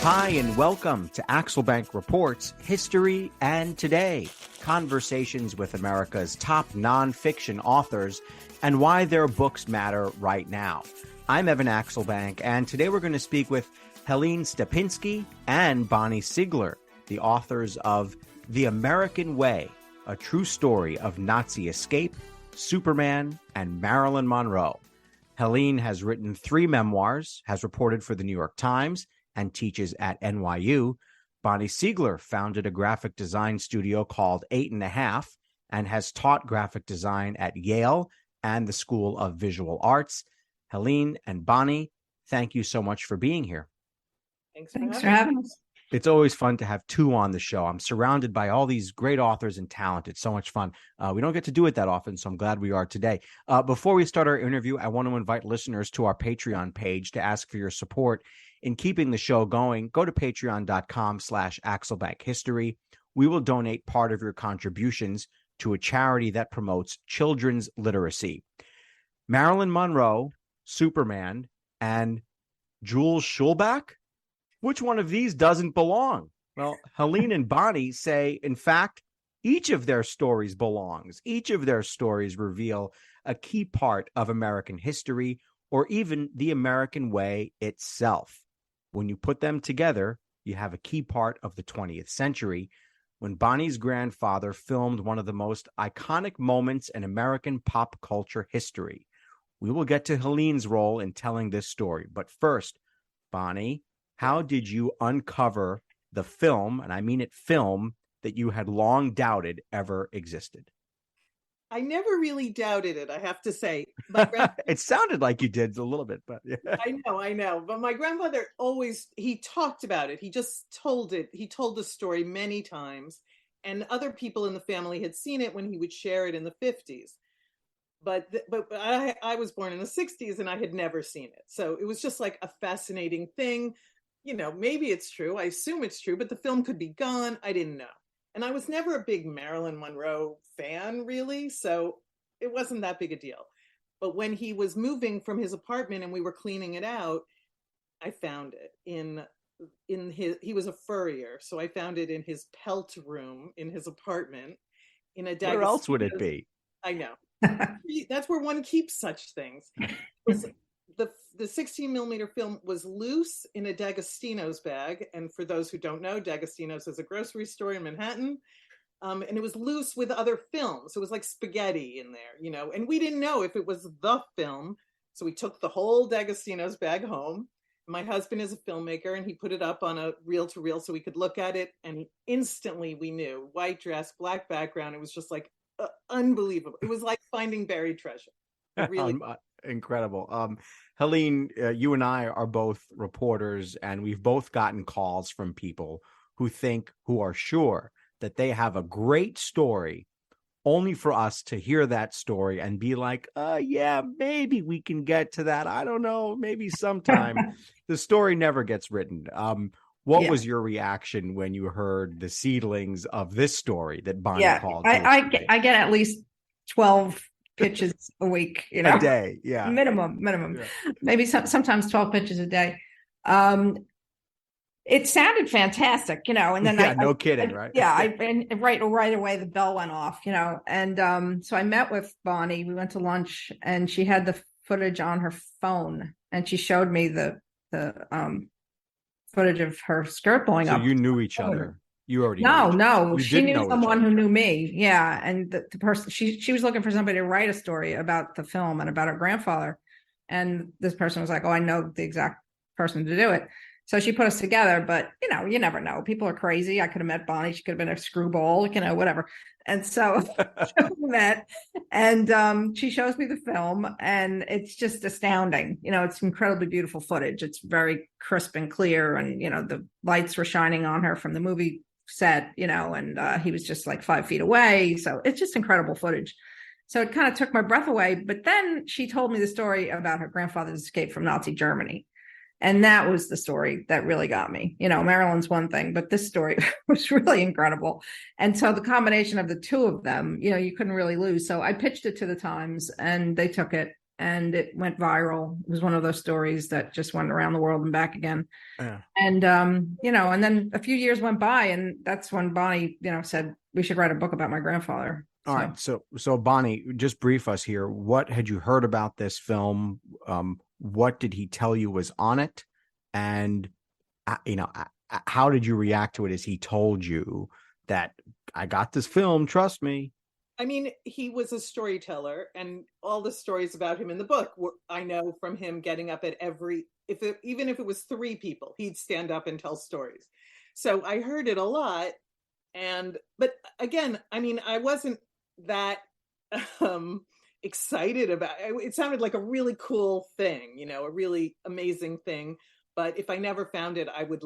Hi, and welcome to Axelbank Reports History and Today, conversations with America's top nonfiction authors and why their books matter right now. I'm Evan Axelbank, and today we're going to speak with Helene Stapinski and Bonnie Siegler, the authors of The American Way, a true story of Nazi escape, Superman, and Marilyn Monroe. Helene has written 3 memoirs, has reported for the New York Times, and teaches at NYU. Bonnie Siegler founded a graphic design studio called 8½, and has taught graphic design at Yale and the School of Visual Arts. Helene and Bonnie, thank you so much for being here. Thanks for having us. It's always fun to have 2 on the show. I'm surrounded by all these great authors and talent. It's so much fun. We don't get to do it that often, so I'm glad we are today. Before we start our interview, I want to invite listeners to our Patreon page to ask for your support in keeping the show going. Go to patreon.com/AxelbankHistory. We will donate part of your contributions to a charity that promotes children's literacy. Marilyn Monroe, Superman, and Jules Schulback? Which one of these doesn't belong? Well, Helene and Bonnie say, in fact, each of their stories belongs. Each of their stories reveal a key part of American history or even the American way itself. When you put them together, you have a key part of the 20th century, when Bonnie's grandfather filmed one of the most iconic moments in American pop culture history. We will get to Helene's role in telling this story. But first, Bonnie, how did you uncover the film, and I mean it film, that you had long doubted ever existed? I never really doubted it, I have to say. It sounded like you did a little bit, but yeah. I know. But my grandfather he talked about it. He just told it. He told the story many times. And other people in the family had seen it when he would share it in the 50s. But I was born in the 60s and I had never seen it. So it was just like a fascinating thing. You know, maybe it's true. I assume it's true, but the film could be gone. I didn't know. And I was never a big Marilyn Monroe fan, really. So it wasn't that big a deal. But when he was moving from his apartment and we were cleaning it out, I found it he was a furrier. So I found it in his pelt room in his apartment in a Where else would it be? I know. That's where one keeps such things. The 16 millimeter film was loose in a D'Agostino's bag. And for those who don't know, D'Agostino's is a grocery store in Manhattan. And it was loose with other films. It was like spaghetti in there, you know, and we didn't know if it was the film. So we took the whole D'Agostino's bag home. My husband is a filmmaker and he put it up on a reel-to-reel so we could look at it. And instantly we knew, white dress, black background. It was just like unbelievable. It was like finding buried treasure. It really incredible. Helene, you and I are both reporters, and we've both gotten calls from people who are sure that they have a great story, only for us to hear that story and be like, yeah, maybe we can get to that. I don't know, maybe sometime. The story never gets written. What was your reaction when you heard the seedlings of this story that Bonnie called? I get at least 12 pitches a week, you know, a day, minimum, maybe sometimes 12 pitches a day. It sounded fantastic, you know, and then no kidding, right? And right away the bell went off, you know, and so I met with Bonnie. We went to lunch, and she had the footage on her phone, and she showed me the footage of her skirt blowing up. So you knew each other. You already No. She knew someone who knew me. Yeah. And the person, she was looking for somebody to write a story about the film and about her grandfather. And this person was like, oh, I know the exact person to do it. So she put us together, but you know, you never know. People are crazy. I could have met Bonnie. She could have been a screwball, you know, whatever. And so we met, and she shows me the film, and it's just astounding. You know, it's incredibly beautiful footage. It's very crisp and clear. And, you know, the lights were shining on her from the movie set, you know, and he was just like 5 feet away. So it's just incredible footage. So it kind of took my breath away. But then she told me the story about her grandfather's escape from Nazi Germany. And that was the story that really got me. You know, Marilyn's one thing, but this story was really incredible. And so the combination of the two of them, you know, you couldn't really lose. So I pitched it to the Times, and they took it. and it went viral. It was one of those stories that just went around the world and back again. Yeah. And and then a few years went by, and that's when Bonnie, said we should write a book about my grandfather. All right. So Bonnie, just brief us here. What had you heard about this film? What did he tell you was on it? And, how did you react to it as he told you that I got this film, trust me? I mean, he was a storyteller, and all the stories about him in the book I know from him getting up at even if it was 3 people, he'd stand up and tell stories. So I heard it a lot. But again, I mean, I wasn't that excited about it. It sounded like a really cool thing, a really amazing thing. But if I never found it, I would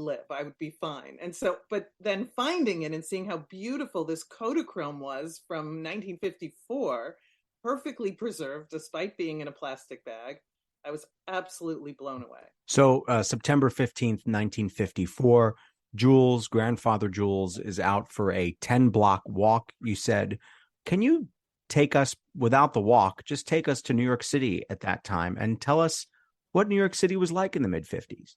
be fine. And so, but then finding it and seeing how beautiful this Kodachrome was from 1954, perfectly preserved despite being in a plastic bag, I was absolutely blown away. So September 15th, 1954, grandfather Jules, is out for a 10-block walk, you said. Can you take us, without the walk, just take us to New York City at that time and tell us what New York City was like in the mid-50s?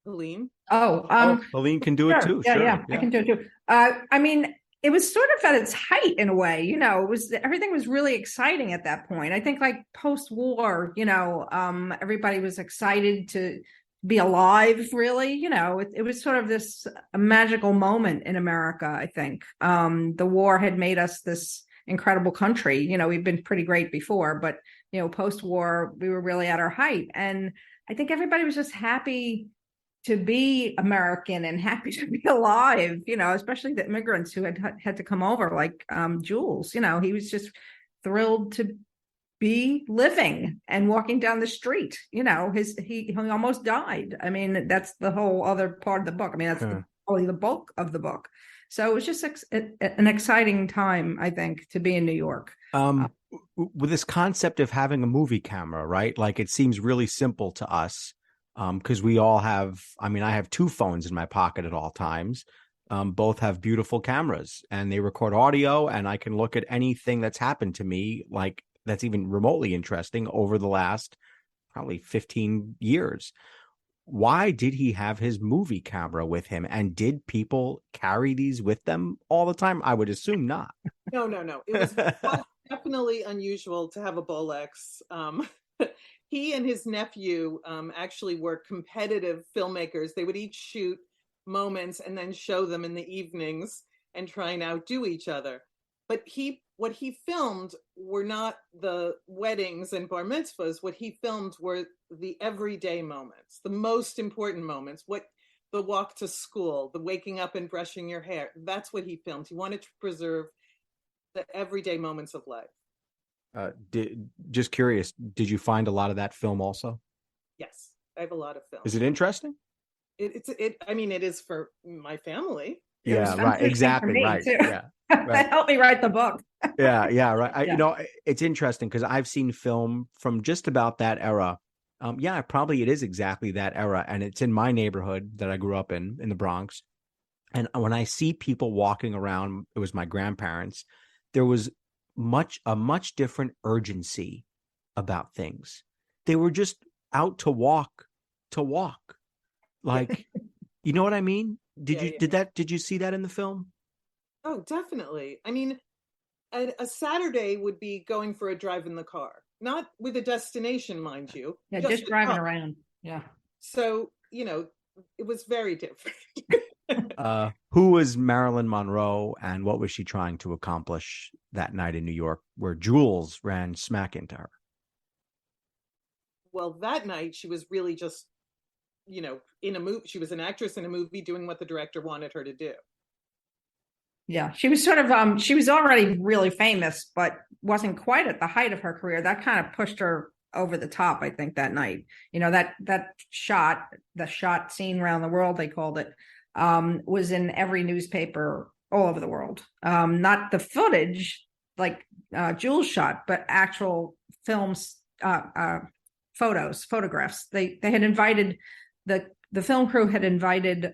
Helene? Helene can do it too. Yeah, I can do it too. I mean, it was sort of at its height in a way, everything was really exciting at that point. I think like post-war, everybody was excited to be alive, really. It was sort of this magical moment in America, I think. The war had made us this incredible country. We've been pretty great before, but, post-war, we were really at our height. And I think everybody was just happy to be American and happy to be alive, especially the immigrants who had to come over, like Jules. He was just thrilled to be living and walking down the street. He almost died. I mean, that's the whole other part of the book. I mean, that's probably the bulk of the book. So it was just an exciting time, I think, to be in New York. With this concept of having a movie camera, right? Like, it seems really simple to us. Because we all have, I have 2 phones in my pocket at all times. Both have beautiful cameras and they record audio, and I can look at anything that's happened to me, like that's even remotely interesting over the last probably 15 years. Why did he have his movie camera with him? And did people carry these with them all the time? I would assume not. No. It was definitely unusual to have a Bolex. He and his nephew actually were competitive filmmakers. They would each shoot moments and then show them in the evenings and try and outdo each other. But what he filmed were not the weddings and bar mitzvahs. What he filmed were the everyday moments, the most important moments, the walk to school, the waking up and brushing your hair. That's what he filmed. He wanted to preserve the everyday moments of life. Just curious, did you find a lot of that film also? Yes, I have a lot of film. Is it interesting? It is for my family. Yeah, right. Exactly. Right. Too. Yeah. Right. That helped me write the book. Yeah. Right. It's interesting because I've seen film from just about that era. It is exactly that era. And it's in my neighborhood that I grew up in the Bronx. And when I see people walking around, it was my grandparents, there was a much different urgency about things. They were just out to walk. Like, you know what I mean? Did you see that in the film? Oh, definitely. I mean, a Saturday would be going for a drive in the car, not with a destination, mind you. Yeah, just driving around. Yeah. So, it was very different. Who was Marilyn Monroe, and what was she trying to accomplish that night in New York where Jules ran smack into her? Well, that night she was really just, in a movie. She was an actress in a movie doing what the director wanted her to do. Yeah, she was sort of, she was already really famous, but wasn't quite at the height of her career. That kind of pushed her over the top, I think, that night. The shot seen around the world, they called it, was in every newspaper all over the world. Not the footage like Jules shot, but actual films, photographs. They had invited, the film crew had invited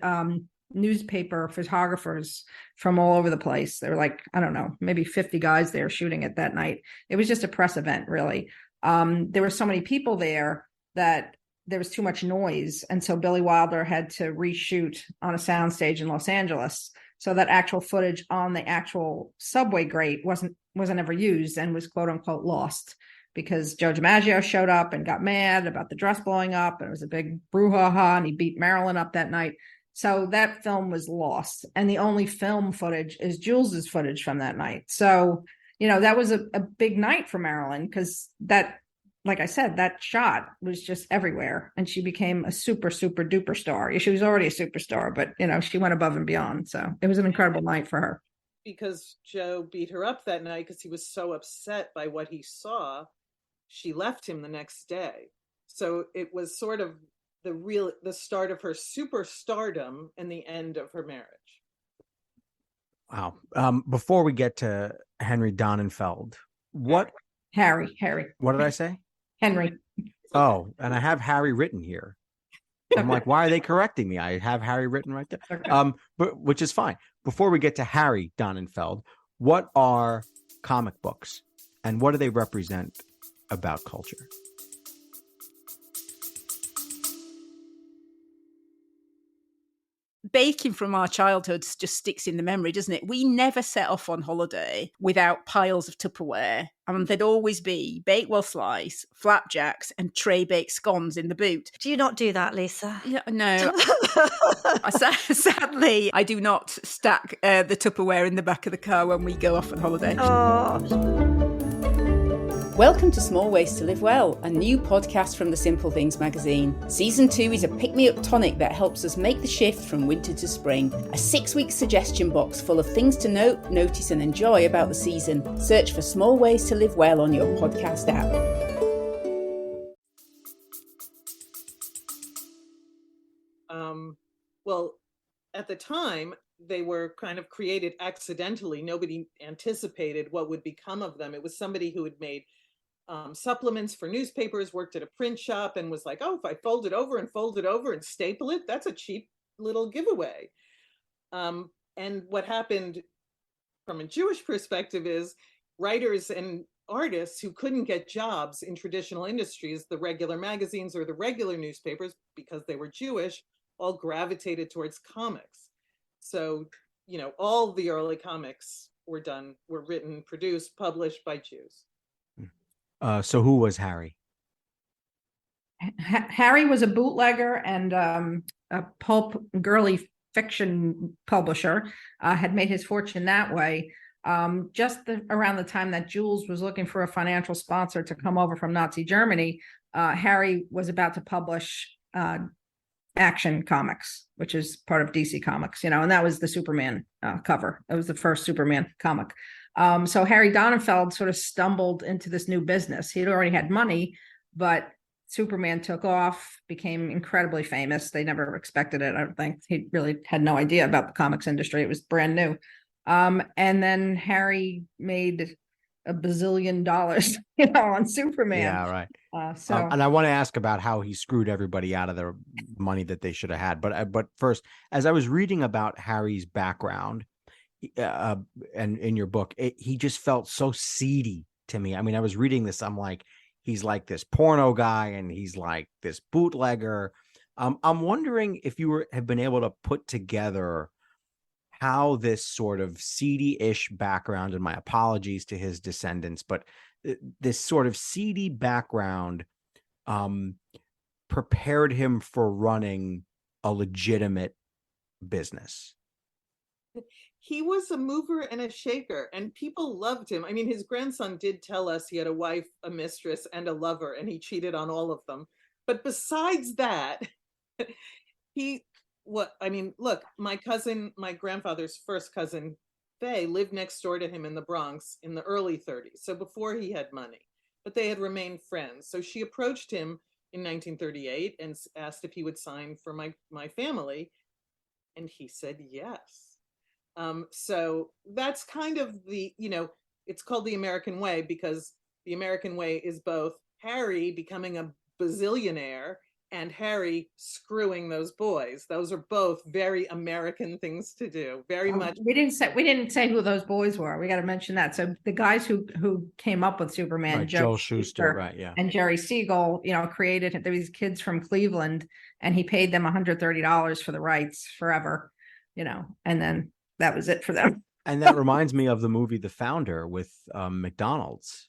newspaper photographers from all over the place. There were like, I don't know, maybe 50 guys there shooting it that night. It was just a press event, really. There were so many people there that there was too much noise. And so Billy Wilder had to reshoot on a soundstage in Los Angeles. So that actual footage on the actual subway grate wasn't ever used and was quote unquote lost, because Joe DiMaggio showed up and got mad about the dress blowing up, and it was a big brouhaha, and he beat Marilyn up that night. So that film was lost. And the only film footage is Jules's footage from that night. So, that was a big night for Marilyn, because that, like I said, that shot was just everywhere. And she became a super, super duper star. She was already a superstar, but, she went above and beyond. So it was an incredible night for her. Because Joe beat her up that night because he was so upset by what he saw, she left him the next day. So it was sort of the start of her superstardom and the end of her marriage. Wow. Before we get to Henry Donenfeld, Harry. What did I say? Henry. Oh, and I have Harry written here. I'm like, why are they correcting me? I have Harry written right there. Okay. But which is fine. Before we get to Harry Donenfeld, what are comic books and what do they represent about culture? Baking from our childhoods just sticks in the memory, doesn't it? We never set off on holiday without piles of Tupperware. And there'd always be Bakewell slice, flapjacks, and tray baked scones in the boot. Do you not do that, Lisa? Yeah, no. Sadly, I do not stack the Tupperware in the back of the car when we go off on holiday. Oh. Welcome to Small Ways to Live Well, a new podcast from the Simple Things magazine. Season 2 is a pick-me-up tonic that helps us make the shift from winter to spring. A 6-week suggestion box full of things to note, notice and enjoy about the season. Search for Small Ways to Live Well on your podcast app. Well, at the time, they were kind of created accidentally. Nobody anticipated what would become of them. It was somebody who had made supplements for newspapers, worked at a print shop, and was like, oh, if I fold it over and staple it, that's a cheap little giveaway. And what happened from a Jewish perspective is writers and artists who couldn't get jobs in traditional industries, the regular magazines or the regular newspapers, because they were Jewish, all gravitated towards comics. So, all the early comics were written, produced, published by Jews. So who was Harry? Harry was a bootlegger and a pulp girly fiction publisher, had made his fortune that way. Just around the time that Jules was looking for a financial sponsor to come over from Nazi Germany, Harry was about to publish Action Comics, which is part of DC Comics, and that was the Superman cover. That was the first Superman comic. So Harry Donenfeld sort of stumbled into this new business. He had already had money, but Superman took off, became incredibly famous. They never expected it. I don't think he really had no idea about the comics industry. It was brand new. And then Harry made $1 bazillion, on Superman. Yeah, right. And I want to ask about how he screwed everybody out of their money that they should have had. But first, as I was reading about Harry's background, and in your book, he just felt so seedy to me. I mean, I was reading this. I'm like, he's like this porno guy, and he's like this bootlegger. I'm wondering if you have been able to put together how this sort of seedy-ish background, and my apologies to his descendants, but this sort of seedy background prepared him for running a legitimate business. He was a mover and a shaker, and people loved him. I mean, his grandson did tell us he had a wife, a mistress, and a lover, and he cheated on all of them. But besides that, look, my grandfather's first cousin, Faye, lived next door to him in the Bronx in the early 30s, so before he had money, but they had remained friends. So she approached him in 1938 and asked if he would sign for my family, and he said yes. So that's kind of it's called the American way, because the American way is both Harry becoming a bazillionaire and Harry screwing those boys. Those are both very American things to do. Very much. We didn't say who those boys were. We got to mention that. So the guys who came up with Superman, Right, Joel Shuster, right, yeah, and Jerry Siegel, created these kids from Cleveland, and he paid them $130 for the rights forever, and then that was it for them. And that reminds me of the movie The Founder with McDonald's.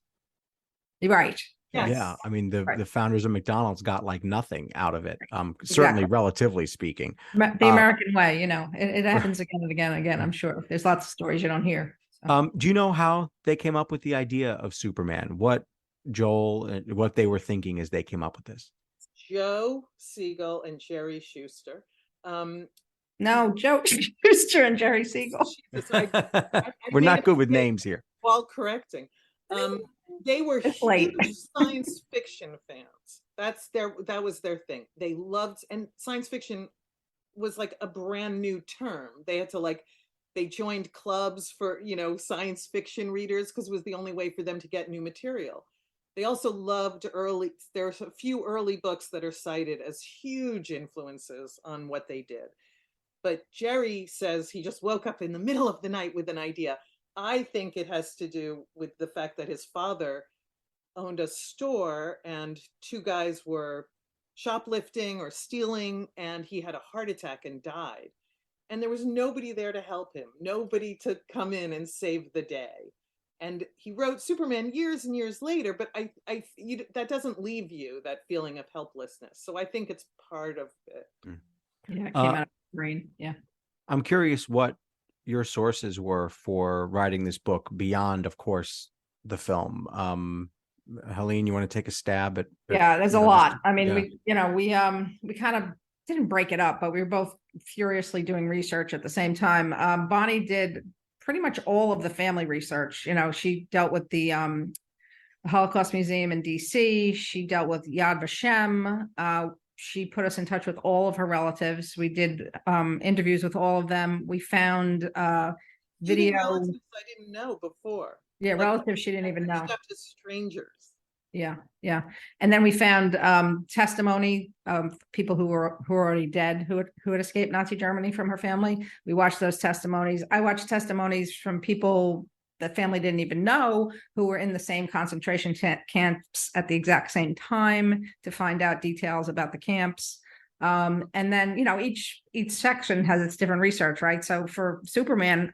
Right. Yes. Yeah, I mean the founders of McDonald's got like nothing out of it. Certainly, Exactly. relatively speaking. The American way, it happens again and again and again. I'm sure there's lots of stories you don't hear. So. Do you know how they came up with the idea of Superman? What what they were thinking as they came up with this? Joe Siegel and Jerry Shuster. No, Joe Shuster and Jerry Siegel. We're not good with names here. While correcting. They were huge science fiction fans. That was their thing. They loved, and science fiction was like a brand new term. They had to they joined clubs for, science fiction readers because it was the only way for them to get new material. They also loved there's a few early books that are cited as huge influences on what they did. But Jerry says he just woke up in the middle of the night with an idea. I think it has to do with the fact that his father owned a store and two guys were shoplifting or stealing, and he had a heart attack and died. And there was nobody there to help him, nobody to come in and save the day. And he wrote Superman years and years later, but that doesn't leave you that feeling of helplessness. So I think it's part of it. Yeah, it came out of the brain. Yeah. I'm curious what your sources were for writing this book beyond, of course, the film. Helene, you want to take a stab at? Yeah, there's a lot. I mean, yeah. we kind of didn't break it up, but we were both furiously doing research at the same time. Bonnie did pretty much all of the family research. She dealt with the Holocaust Museum in DC. She dealt with Yad Vashem. She put us in touch with all of her relatives. We did interviews with all of them. We found video. Relatives I didn't know before. Yeah, relatives she didn't even know. Stuff to strangers. Yeah. And then we found testimony of people who were already dead, who had escaped Nazi Germany from her family. We watched those testimonies. I watched testimonies from people that family didn't even know who were in the same concentration camps at the exact same time to find out details about the camps. And then, each section has its different research, right? So for Superman,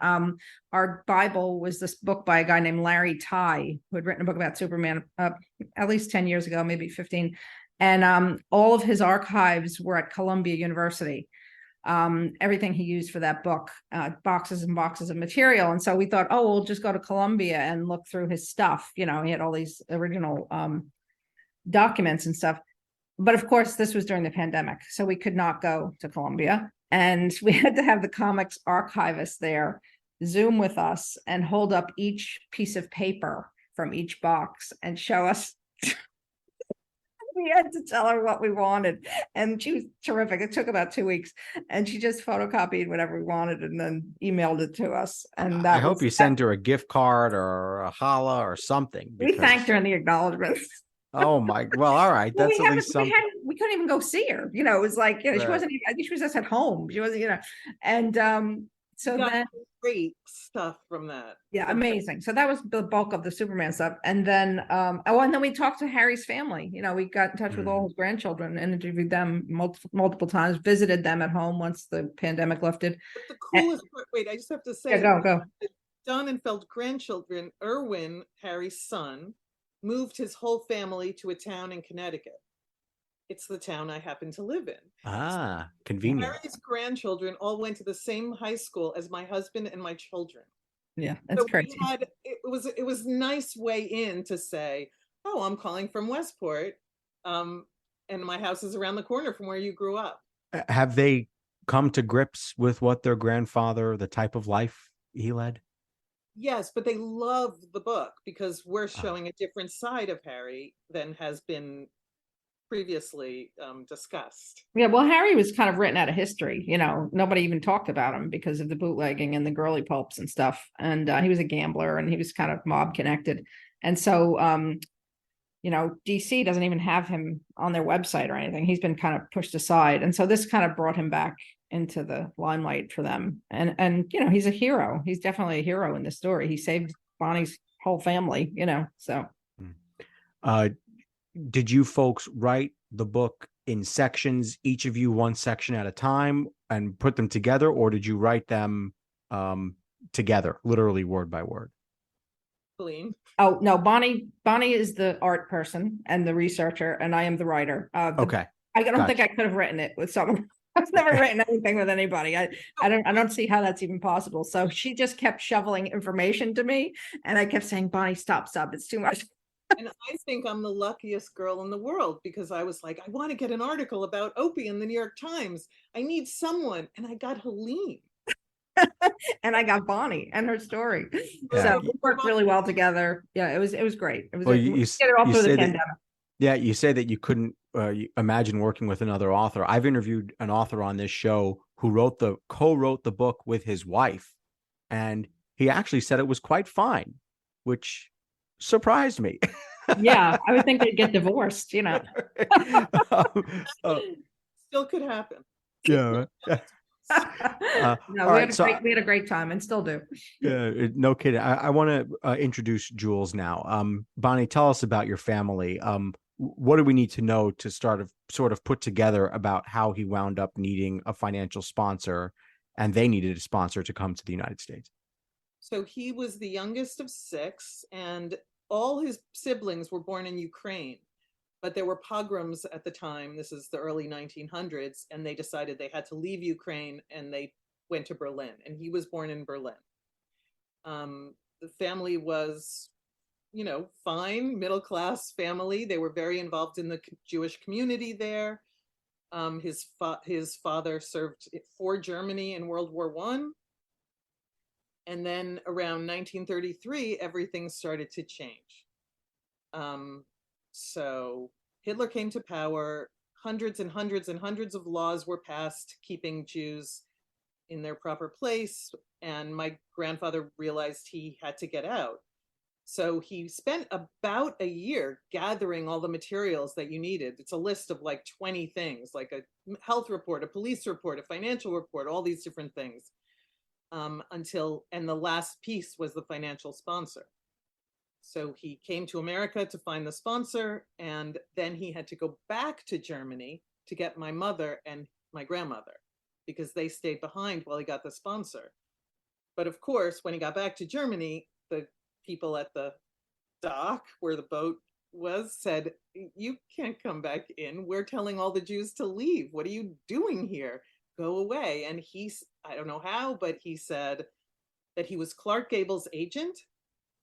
our Bible was this book by a guy named Larry Tye, who had written a book about Superman at least 10 years ago, maybe 15. And all of his archives were at Columbia University. Everything he used for that book, boxes and boxes of material. And so we thought, we'll just go to Columbia and look through his stuff. He had all these original documents and stuff. But of course, this was during the pandemic, so we could not go to Columbia. And we had to have the comics archivist there Zoom with us and hold up each piece of paper from each box and show us. We had to tell her what we wanted, and she was terrific. It took about 2 weeks, and she just photocopied whatever we wanted and then emailed it to us. And I hope you sent her a gift card or a challah or something. We thanked her in the acknowledgments. Oh my! Well, all right. That's at least something. We couldn't even go see her. It was like she wasn't. I think she was just at home. She wasn't. And so then great stuff from that. Yeah, amazing. So that was the bulk of the Superman stuff. And then and then we talked to Harry's family. We got in touch with all his grandchildren and interviewed them multiple times, visited them at home once the pandemic lifted. But the coolest part, wait, I just have to say, go. Donenfeld grandchildren, Erwin, Harry's son, moved his whole family to a town in Connecticut. It's the town I happen to live in. Convenient. Harry's grandchildren all went to the same high school as my husband and my children. Yeah, that's crazy. It was a nice way in to say, I'm calling from Westport, and my house is around the corner from where you grew up. Have they come to grips with what their grandfather, the type of life he led? Yes, but they love the book because we're showing a different side of Harry than has been previously discussed. Yeah, well, Harry was kind of written out of history. Nobody even talked about him because of the bootlegging and the girly pulps and stuff. And he was a gambler and he was kind of mob connected. And so DC doesn't even have him on their website or anything. He's been kind of pushed aside. And so this kind of brought him back into the limelight for them. And he's a hero. He's definitely a hero in this story. He saved Bonnie's whole family, so. Did you folks write the book in sections, each of you one section at a time, and put them together, or did you write them together, literally word by word? Helene? Oh, no, Bonnie is the art person and the researcher, and I am the writer. Okay. I don't think I could have written it with someone. I've never written anything with anybody. I don't see how that's even possible. So she just kept shoveling information to me, and I kept saying, Bonnie, stop, it's too much. And I think I'm the luckiest girl in the world, because I was like, I want to get an article about Opie in the New York Times. I need someone. And I got Helene. And I got Bonnie and her story. Yeah. So we worked really well together. Yeah, it was great. It was you get it all through the pandemic. You say that you couldn't imagine working with another author. I've interviewed an author on this show who co-wrote the book with his wife, and he actually said it was quite fine, which surprised me. Yeah, I would think they'd get divorced, Still could happen. Yeah. No, we had a great time and still do. No kidding. I want to introduce Jules now. Bonnie, tell us about your family. What do we need to know to sort of put together about how he wound up needing a financial sponsor, and they needed a sponsor to come to the United States? So he was the youngest of 6, and all his siblings were born in Ukraine, but there were pogroms at the time. This is the early 1900s, and they decided they had to leave Ukraine, and they went to Berlin, and he was born in Berlin. The family was, fine, middle-class family. They were very involved in the Jewish community there. His father served for Germany in World War I. And then around 1933, everything started to change. So Hitler came to power. Hundreds and hundreds and hundreds of laws were passed keeping Jews in their proper place. And my grandfather realized he had to get out. So he spent about a year gathering all the materials that you needed. It's a list of like 20 things, like a health report, a police report, a financial report, all these different things. And the last piece was the financial sponsor. So he came to America to find the sponsor, and then he had to go back to Germany to get my mother and my grandmother, because they stayed behind while he got the sponsor. But of course, when he got back to Germany, the people at the dock where the boat was said, you can't come back in. We're telling all the Jews to leave. What are you doing here? Go away. And I don't know how, but he said that he was Clark Gable's agent,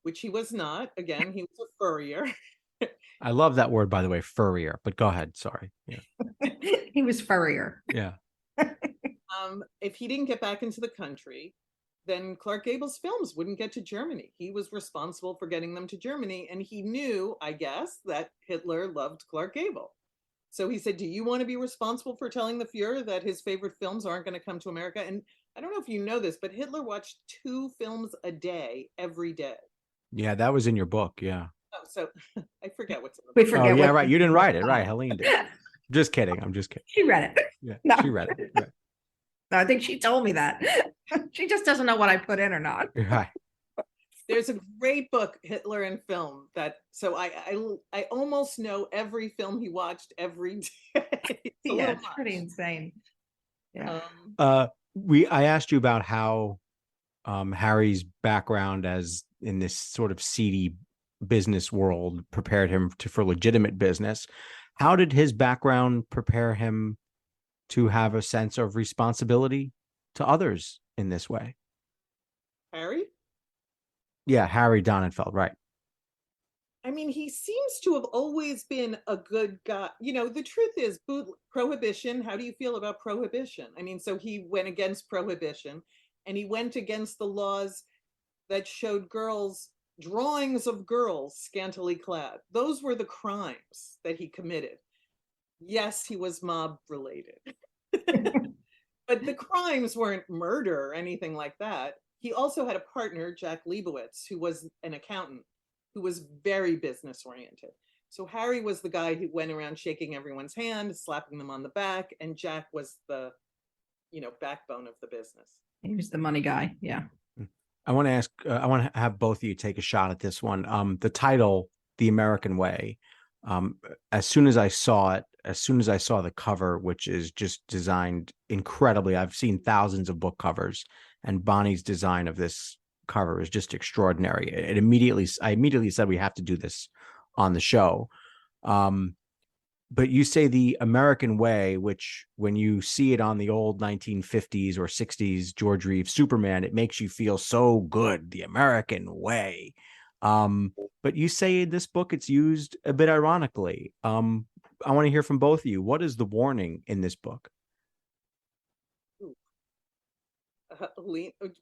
which he was not. Again, he was a furrier. I love that word, by the way, furrier, but go ahead. Sorry. Yeah. He was furrier. Yeah. If he didn't get back into the country, then Clark Gable's films wouldn't get to Germany. He was responsible for getting them to Germany. And he knew, I guess, that Hitler loved Clark Gable. So he said, do you want to be responsible for telling the Fuhrer that his favorite films aren't going to come to America? And I don't know if you know this, but Hitler watched 2 films a day, every day. Yeah, that was in your book. Yeah. Oh, so I forget what's in the book. We forget. Oh, yeah, right. You didn't write it. Right. Helene did. Just kidding. I'm just kidding. She read it. Yeah, No. she read it. Right. No, I think she told me that. She just doesn't know what I put in or not. Right. There's a great book, Hitler in Film, so I almost know every film he watched every day. It's pretty insane. Yeah. I asked you about how Harry's background as in this sort of seedy business world prepared him for legitimate business. How did his background prepare him to have a sense of responsibility to others in this way? Harry? Yeah, Harry Donenfeld, right. I mean, he seems to have always been a good guy. The truth is, prohibition, how do you feel about prohibition? I mean, so he went against prohibition, and he went against the laws that showed drawings of girls scantily clad. Those were the crimes that he committed. Yes, he was mob related, but the crimes weren't murder or anything like that. He also had a partner, Jack Leibowitz, who was an accountant, who was very business oriented. So Harry was the guy who went around shaking everyone's hand, slapping them on the back, and Jack was the, backbone of the business. He was the money guy. Yeah. I want to have both of you take a shot at this one. The title, The American Way. As soon as I saw it, as soon as I saw the cover, which is just designed incredibly, I've seen thousands of book covers, and Bonnie's design of this cover is just extraordinary. I immediately said we have to do this on the show. But you say The American Way, which when you see it on the old 1950s or 60s George Reeves Superman, it makes you feel so good, the American way. But you say in this book it's used a bit ironically. I want to hear from both of you. What is the warning in this book?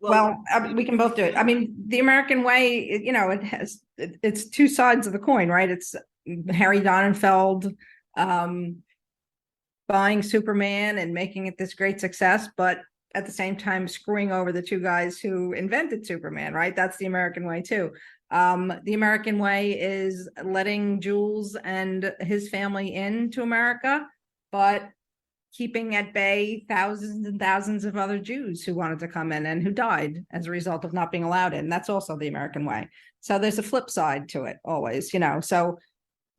Well, we can both do it. I mean, The American Way, it's two sides of the coin, right? It's Harry Donenfeld buying Superman and making it this great success, but at the same time screwing over the two guys who invented Superman, right? That's the American way too. The American way is letting Jules and his family into America, but keeping at bay thousands and thousands of other Jews who wanted to come in and who died as a result of not being allowed in. That's also the American way. So there's a flip side to it always, so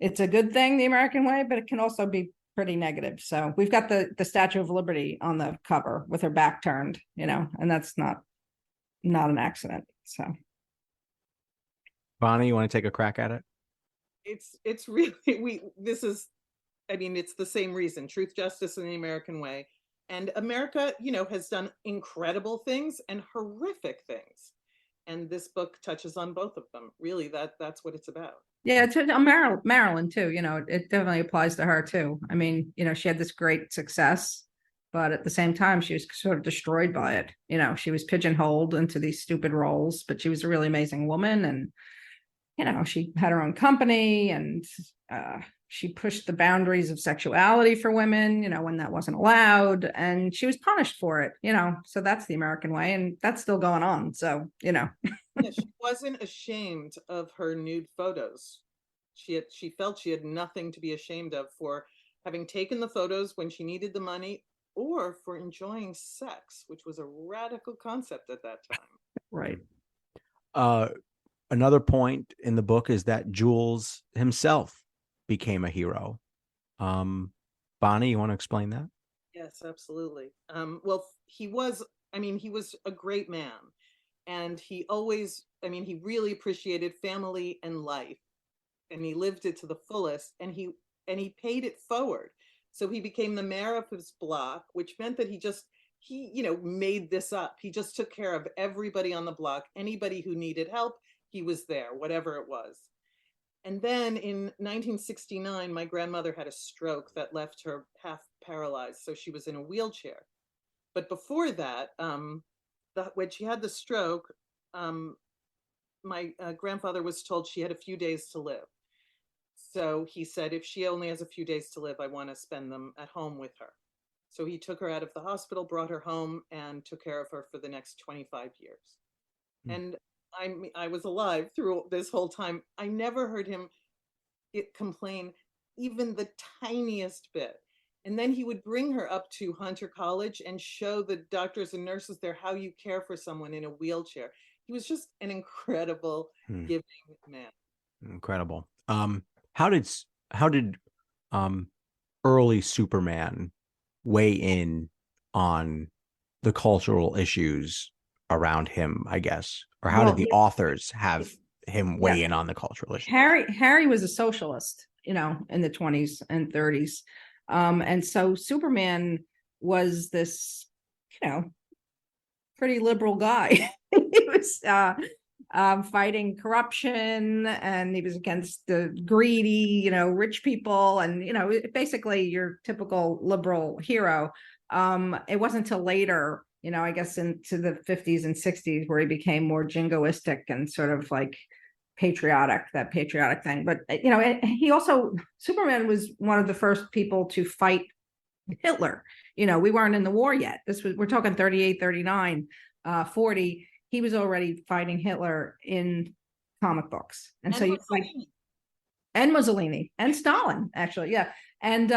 it's a good thing, the American way, but it can also be pretty negative. So we've got the Statue of Liberty on the cover with her back turned, and that's not an accident. So Bonnie, you want to take a crack at it? It's really, it's the same reason, truth, justice, and the American way. And America, has done incredible things and horrific things. And this book touches on both of them. Really, that's what it's about. Yeah, it's Marilyn too. It definitely applies to her too. I mean, she had this great success, but at the same time, she was sort of destroyed by it. She was pigeonholed into these stupid roles, but she was a really amazing woman, and she had her own company, and she pushed the boundaries of sexuality for women, when that wasn't allowed, and she was punished for it. So that's the American way, and that's still going on. So Yeah, she wasn't ashamed of her nude photos. She felt she had nothing to be ashamed of for having taken the photos when she needed the money, or for enjoying sex, which was a radical concept at that time. Right. Another point in the book is that Jules himself became a hero. Bonnie, you want to explain that? Yes, absolutely. Well, he was a great man. And he really appreciated family and life, and he lived it to the fullest, and he paid it forward. So he became the mayor of his block, which meant that he made this up. He just took care of everybody on the block. Anybody who needed help, he was there, whatever it was. And then in 1969, my grandmother had a stroke that left her half paralyzed. So she was in a wheelchair. But before that, when she had the stroke, my grandfather was told she had a few days to live. So he said, if she only has a few days to live, I want to spend them at home with her. So he took her out of the hospital, brought her home, and took care of her for the next 25 years. And I was alive through this whole time. I never heard him complain even the tiniest bit. And then he would bring her up to Hunter College and show the doctors and nurses there how you care for someone in a wheelchair. He was just an incredible, giving man. Incredible. How did early Superman weigh in on the cultural issues around him, I guess? Or how did the authors have him weigh in on the cultural issues? Harry was a socialist, in the 20s and 30s. And so Superman was this, pretty liberal guy. He was fighting corruption, and he was against the greedy, rich people, and, basically your typical liberal hero. It wasn't until later, I guess into the 50s and 60s where he became more jingoistic and sort of like that patriotic thing. But, Superman was one of the first people to fight Hitler. We weren't in the war yet. We're talking 38, 39, 40. He was already fighting Hitler in comic books. And so and Mussolini and Stalin, actually. Yeah. And,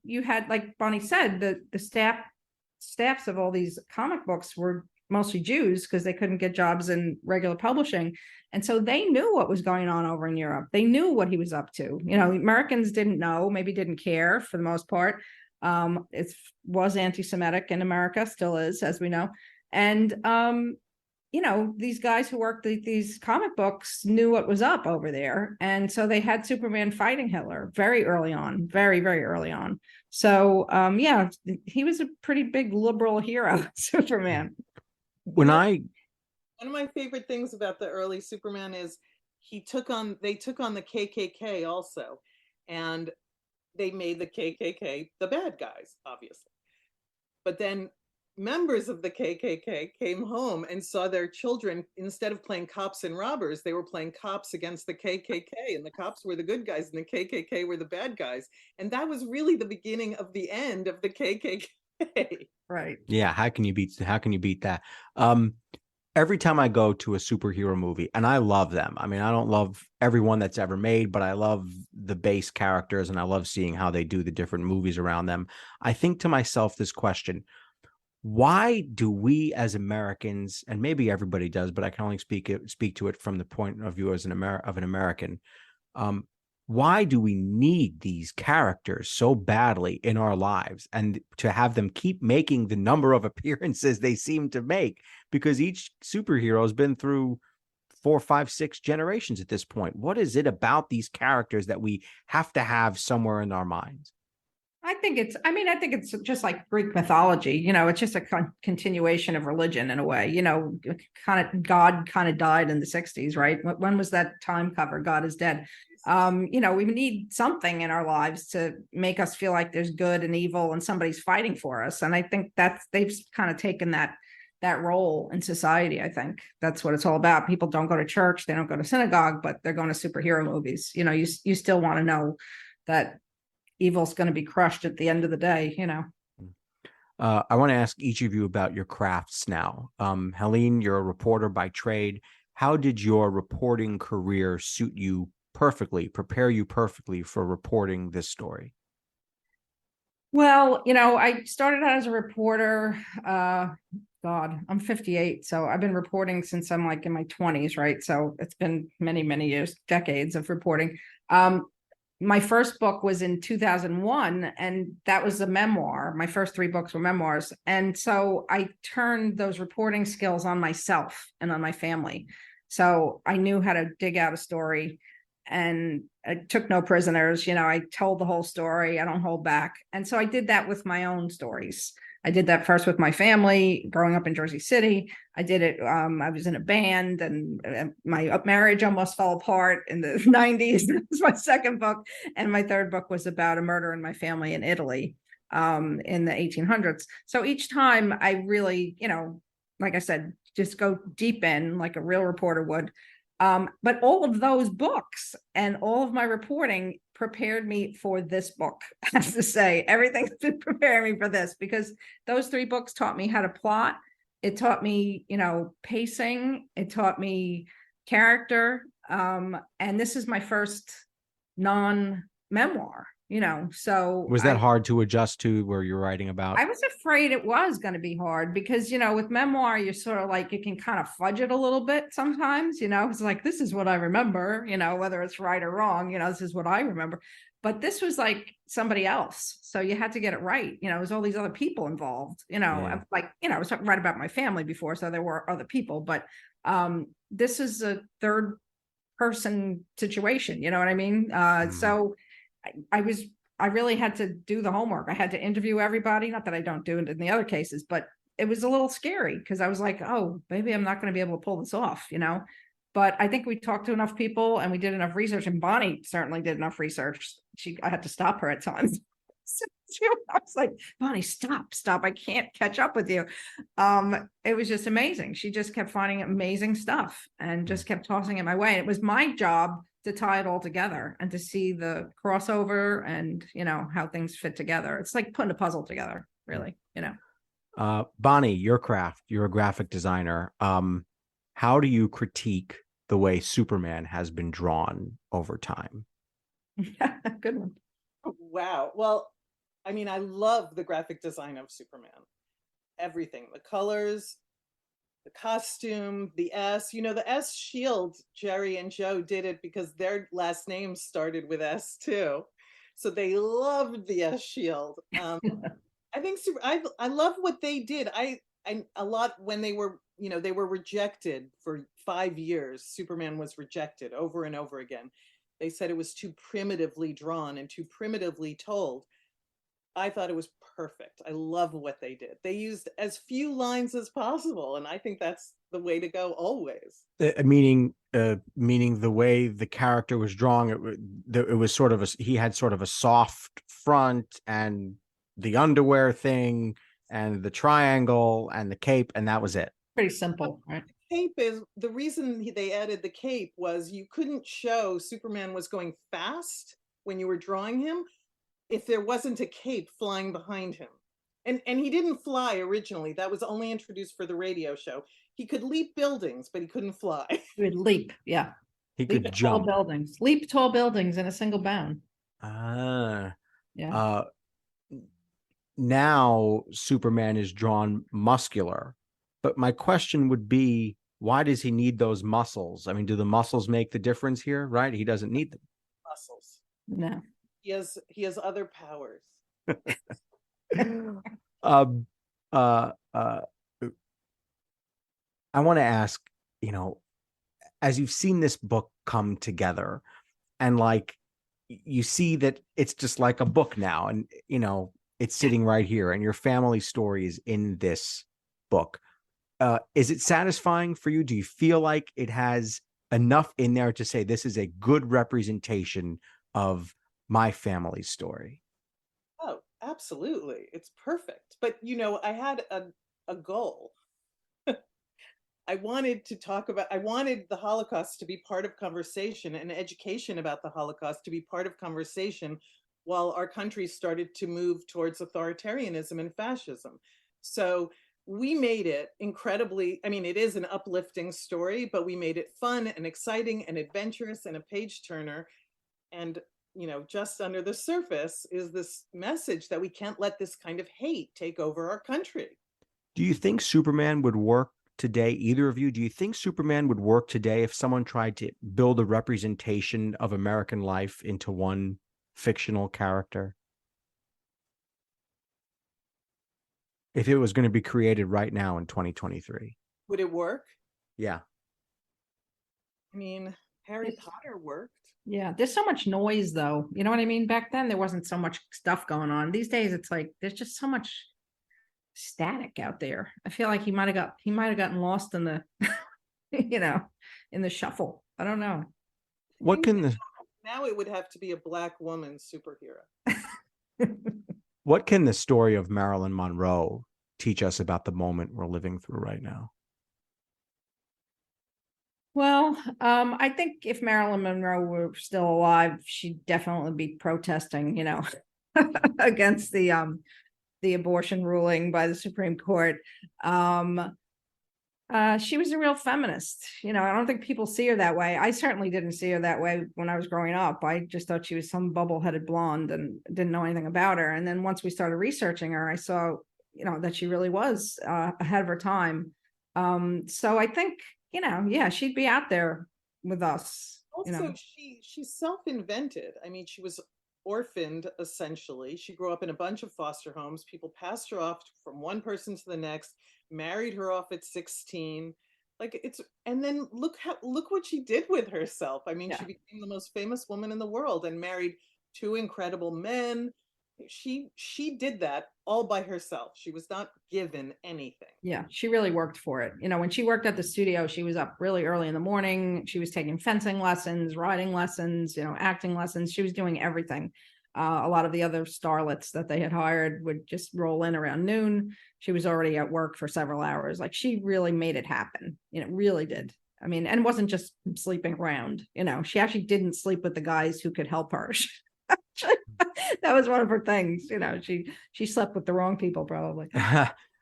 you had, like Bonnie said, the staffs of all these comic books were mostly Jews because they couldn't get jobs in regular publishing. And so they knew what was going on over in Europe. They knew what he was up to. Americans didn't know, maybe didn't care for the most part. It was anti-Semitic in America, still is, as we know. And, these guys who worked these comic books knew what was up over there. And so they had Superman fighting Hitler very early on, very, very early on. So, he was a pretty big liberal hero, Superman. One of my favorite things about the early Superman is they took on the KKK also, and they made the KKK the bad guys, obviously. But then members of the KKK came home and saw their children, instead of playing cops and robbers, they were playing cops against the KKK, and the cops were the good guys and the KKK were the bad guys. And that was really the beginning of the end of the KKK. Right. Yeah. How can you beat that? Every time I go to a superhero movie, and I love them. I mean, I don't love everyone that's ever made, but I love the base characters and I love seeing how they do the different movies around them. I think to myself this question: why do we as Americans, and maybe everybody does, but I can only speak to it from the point of view as an American, why do we need these characters so badly in our lives, and to have them keep making the number of appearances they seem to make? Because each superhero has been through 4, 5, 6 generations at this point. What is it about these characters that we have to have somewhere in our minds? I think it's just like Greek mythology. It's just a continuation of religion in a way. God kind of died in the 60s, right? When was that time cover? God is dead. We need something in our lives to make us feel like there's good and evil and somebody's fighting for us. And I think they've kind of taken that role in society. I think that's what it's all about. People don't go to church, they don't go to synagogue, but they're going to superhero movies. You still want to know that evil's going to be crushed at the end of the day. I want to ask each of you about your crafts now. Helene, you're a reporter by trade. How did your reporting career prepare you perfectly for reporting this story? Well, I started out as a reporter. I'm 58. So I've been reporting since I'm like in my 20s, right? So it's been many, many years, decades of reporting. My first book was in 2001, and that was a memoir. My first 3 books were memoirs. And so I turned those reporting skills on myself and on my family. So I knew how to dig out a story, and I took no prisoners. I told the whole story. I don't hold back. And so I did that with my own stories. I did that first with my family growing up in Jersey City. I did it. I was in a band, and my marriage almost fell apart in the 90s. That was my second book. And my third book was about a murder in my family in Italy in the 1800s. So each time I really, like I said, just go deep in like a real reporter would. But all of those books and all of my reporting prepared me for this book. I have to say, everything's been preparing me for this, because those 3 books taught me how to plot. It taught me, pacing. It taught me character. And this is my first non-memoir, so. Was that hard to adjust to, where you're writing about? I was afraid it was going to be hard because, with memoir, you're sort of like, you can kind of fudge it a little bit sometimes, it's like, this is what I remember, whether it's right or wrong, this is what I remember. But this was like somebody else. So you had to get it right. It was all these other people involved, Yeah. I was talking right about my family before, so there were other people, but this is a third person situation, you know what I mean? So I really had to do the homework. I had to interview everybody. Not that I don't do it in the other cases, but it was a little scary because I was like, oh, maybe I'm not going to be able to pull this off, But I think we talked to enough people and we did enough research, and Bonnie certainly did enough research. I had to stop her at times. I was like, Bonnie, stop. I can't catch up with you. It was just amazing. She just kept finding amazing stuff and just kept tossing it my way. And it was my job to tie it all together and to see the crossover and, how things fit together. It's like putting a puzzle together, really, Bonnie, your craft, you're a graphic designer. How do you critique the way Superman has been drawn over time? Good one. Wow. Well, I mean, I love the graphic design of Superman. Everything, the colors, the costume, the S. The S shield, Jerry and Joe did it because their last names started with S too. So they loved the S shield. I think I love what they did. I a lot when they were, they were rejected for 5 years. Superman was rejected over and over again. They said it was too primitively drawn and too primitively told. I thought it was perfect. I love what they did. They used as few lines as possible, and I think that's the way to go always. Meaning the way the character was drawn, it was sort of he had sort of a soft front and the underwear thing and the triangle and the cape, and that was it. Pretty simple, right? Cape is the reason they added the cape was you couldn't show Superman was going fast when you were drawing him if there wasn't a cape flying behind him. And he didn't fly originally. That was only introduced for the radio show. He could leap buildings, but he couldn't fly. He would leap, yeah. He leap could jump tall buildings. Leap tall buildings in a single bound. Yeah. Now Superman is drawn muscular, but my question would be, why does he need those muscles? I mean, do the muscles make the difference here? Right? He doesn't need them. Muscles. No. He has other powers. I want to ask, as you've seen this book come together, and like you see that it's just like a book now, and it's sitting right here, and your family story is in this book. Is it satisfying for you? Do you feel like it has enough in there to say this is a good representation of my family's story? Oh, absolutely. It's perfect. But, I had a goal. I wanted the Holocaust to be part of conversation, and education about the Holocaust to be part of conversation while our country started to move towards authoritarianism and fascism. So we made it incredibly, it is an uplifting story, but we made it fun and exciting and adventurous and a page turner. And, just under the surface is this message that we can't let this kind of hate take over our country. Do you think Superman would work today, either of you? Do you think Superman would work today if someone tried to build a representation of American life into one fictional character? If it was going to be created right now in 2023. Would it work? Yeah. Harry Potter worked. Yeah, there's so much noise though. You know what I mean? Back then there wasn't so much stuff going on. These days it's like there's just so much static out there. I feel like he might have gotten lost in the in the shuffle. I don't know. Now it would have to be a Black woman superhero. What can the story of Marilyn Monroe teach us about the moment we're living through right now? Well, I think if Marilyn Monroe were still alive, she'd definitely be protesting, against the abortion ruling by the Supreme Court. She was a real feminist. I don't think people see her that way. I certainly didn't see her that way when I was growing up. I just thought she was some bubble-headed blonde and didn't know anything about her. And then once we started researching her, I saw, that she really was ahead of her time. So I think, she'd be out there with us. Also, she self-invented. She was orphaned, essentially. She grew up in a bunch of foster homes. People passed her off from one person to the next, married her off at 16. And then look what she did with herself. She became the most famous woman in the world and married 2 incredible men. She did that all by herself. She was not given anything. Yeah, she really worked for it. When she worked at the studio, she was up really early in the morning. She was taking fencing lessons, writing lessons, acting lessons. She was doing everything. A lot of the other starlets that they had hired would just roll in around noon. She was already at work for several hours. She really made it happen. Really did. And it wasn't just sleeping around. She actually didn't sleep with the guys who could help her. That was one of her things. She slept with the wrong people, probably.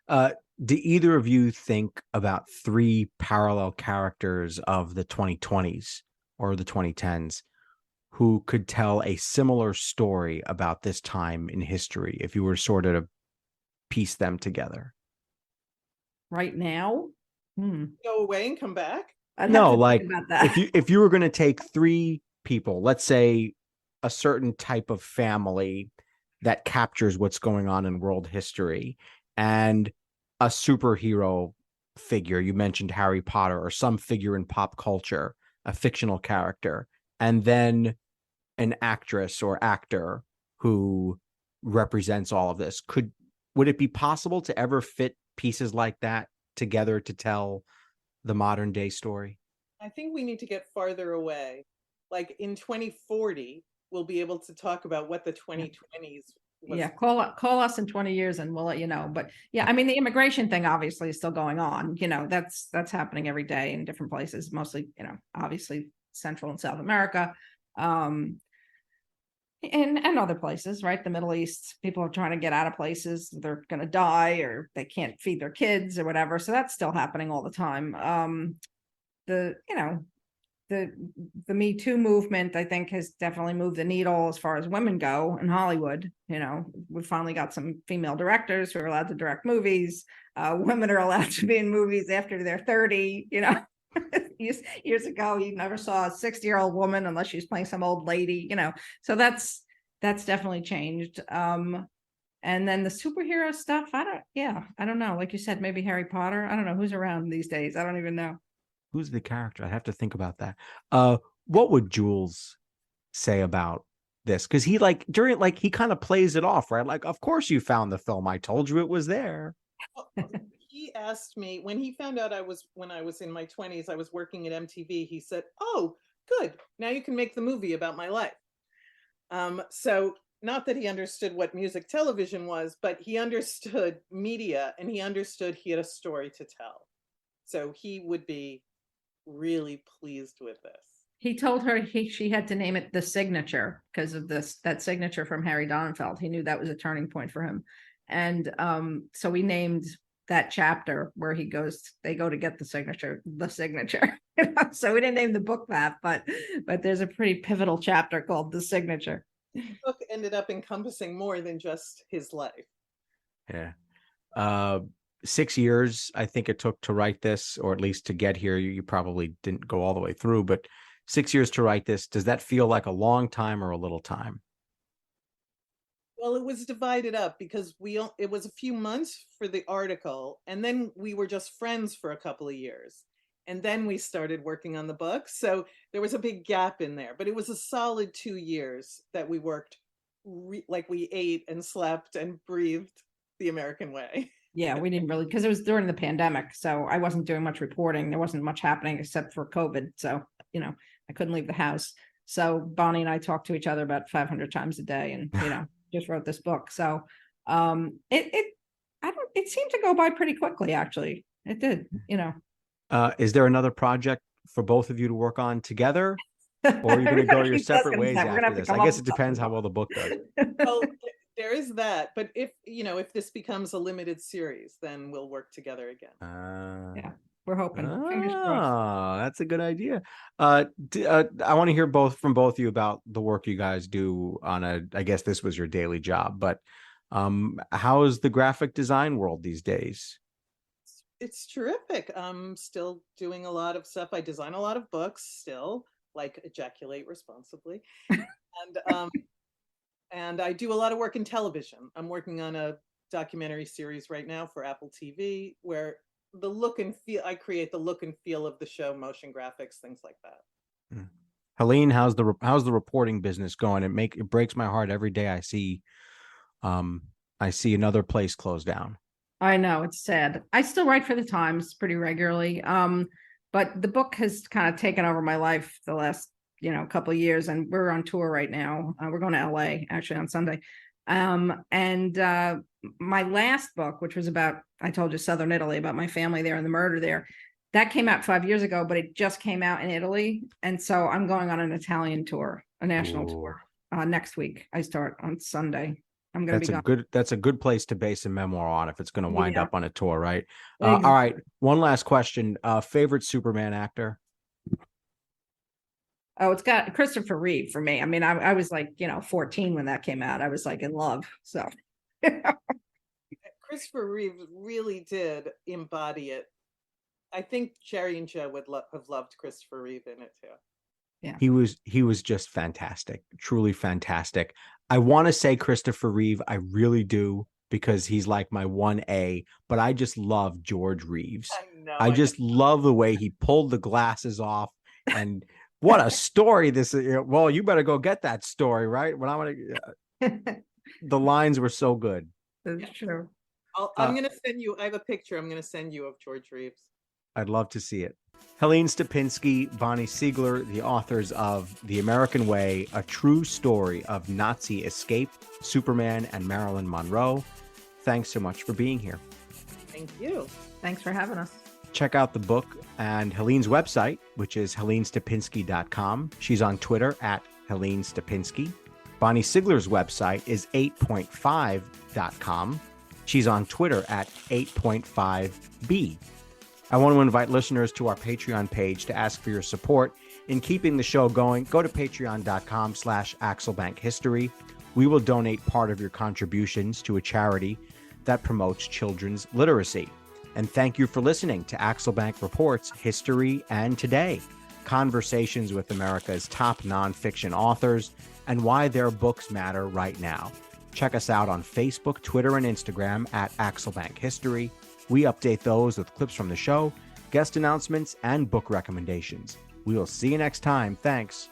Do either of you think about 3 parallel characters of the 2020s or the 2010s who could tell a similar story about this time in history if you were sort of to piece them together? Right now? Go away and come back? I'd have No, to like think about that. if you were going to take three people, let's say a certain type of family that captures what's going on in world history, and a superhero figure, you mentioned Harry Potter, or some figure in pop culture, a fictional character, and then an actress or actor who represents all of this, would it be possible to ever fit pieces like that together to tell the modern day story? I think we need to get farther away. Like in 2040, we'll be able to talk about what the 2020s was. Yeah, call us in 20 years and we'll let you know. But yeah, I mean, the immigration thing obviously is still going on. That's happening every day in different places, mostly, obviously Central and South America. And other places, right? The Middle East, people are trying to get out of places. They're going to die or they can't feed their kids or whatever. So that's still happening all the time. The Me Too movement, I think, has definitely moved the needle as far as women go in Hollywood. We finally got some female directors who are allowed to direct movies. Women are allowed to be in movies after they're 30, years ago, you never saw a 60-year-old woman unless she's playing some old lady, so that's definitely changed. And then the superhero stuff, I don't know. Like you said, maybe Harry Potter. I don't know who's around these days. I don't even know. Who's the character? I have to think about that. What would Jules say about this? Because he he kind of plays it off, right? Like, of course you found the film. I told you it was there. He asked me when he found out when I was in my 20s, I was working at MTV. He said, "Oh, good. Now you can make the movie about my life." So not that he understood what music television was, but he understood media and he understood he had a story to tell. So he would be really pleased with this. He told her she had to name it The Signature because of that signature from Harry Donenfeld. He knew that was a turning point for him. And so we named that chapter where they go to get the signature, The Signature. So we didn't name the book that, but there's a pretty pivotal chapter called The Signature. The book ended up encompassing more than just his life. Yeah. 6 years, I think it took to write this, or at least to get here. You probably didn't go all the way through, but 6 years to write this. Does that feel like a long time or a little time? Well, it was divided up because it was a few months for the article, and then we were just friends for a couple of years. And then we started working on the book. So there was a big gap in there, but it was a solid 2 years that we worked like we ate and slept and breathed the American way. Yeah, we didn't really, because it was during the pandemic. So I wasn't doing much reporting. There wasn't much happening except for COVID. So, I couldn't leave the house. So Bonnie and I talked to each other about 500 times a day and, just wrote this book. So it seemed to go by pretty quickly, actually. It did, Is there another project for both of you to work on together? Or are you going to go your separate ways after this? I guess it depends how well the book does. Well, there is that, but if this becomes a limited series, then we'll work together again. Yeah, we're hoping. Fingers crossed. That's a good idea. I want to hear from both of you about the work you guys do I guess this was your daily job, but how is the graphic design world these days? It's terrific. I'm still doing a lot of stuff. I design a lot of books still, like Ejaculate Responsibly. And I do a lot of work in television. I'm working on a documentary series right now for Apple TV where I create the look and feel of the show, motion graphics, things like that. Helene, how's the reporting business going? It breaks my heart every day I see another place closed down. I know, it's sad. I still write for the Times pretty regularly. But the book has kind of taken over my life the last couple of years, and we're on tour right now. We're going to LA actually on Sunday. And my last book, which was about, I told you, Southern Italy, about my family there and the murder there, that came out 5 years ago, but it just came out in Italy. And so I'm going on an Italian tour, a national tour next week. I start on Sunday. I'm going to be gone. That's a good place to base a memoir on if it's going to wind up on a tour, right? All right. One last question. Favorite Superman actor? Oh, it's got Christopher Reeve for me. I mean, I was like, 14 when that came out. I was like in love. So Christopher Reeve really did embody it. I think Cherry and Joe would have loved Christopher Reeve in it too. Yeah. He was just fantastic, truly fantastic. I want to say Christopher Reeve, I really do, because he's like my 1A, but I just love George Reeves. I just love the way he pulled the glasses off, and what a story this is. Well, you better go get that story, right? When I want to, the lines were so good. That's true. I'm going to send you, I have a picture I'm going to send you of George Reeves. I'd love to see it. Helene Stapinski, Bonnie Siegler, the authors of The American Way, a true story of Nazi escape, Superman, and Marilyn Monroe. Thanks so much for being here. Thank you. Thanks for having us. Check out the book and Helene's website, which is helenestapinski.com. She's on Twitter at Helene Stapinski. Bonnie Siegler's website is 8.5.com. She's on Twitter at 8.5B. I want to invite listeners to our Patreon page to ask for your support in keeping the show going. Go to patreon.com/AxelBankHistory. We will donate part of your contributions to a charity that promotes children's literacy. And thank you for listening to Axelbank Reports History and Today, conversations with America's top nonfiction authors and why their books matter right now. Check us out on Facebook, Twitter, and Instagram at Axelbank History. We update those with clips from the show, guest announcements, and book recommendations. We will see you next time. Thanks.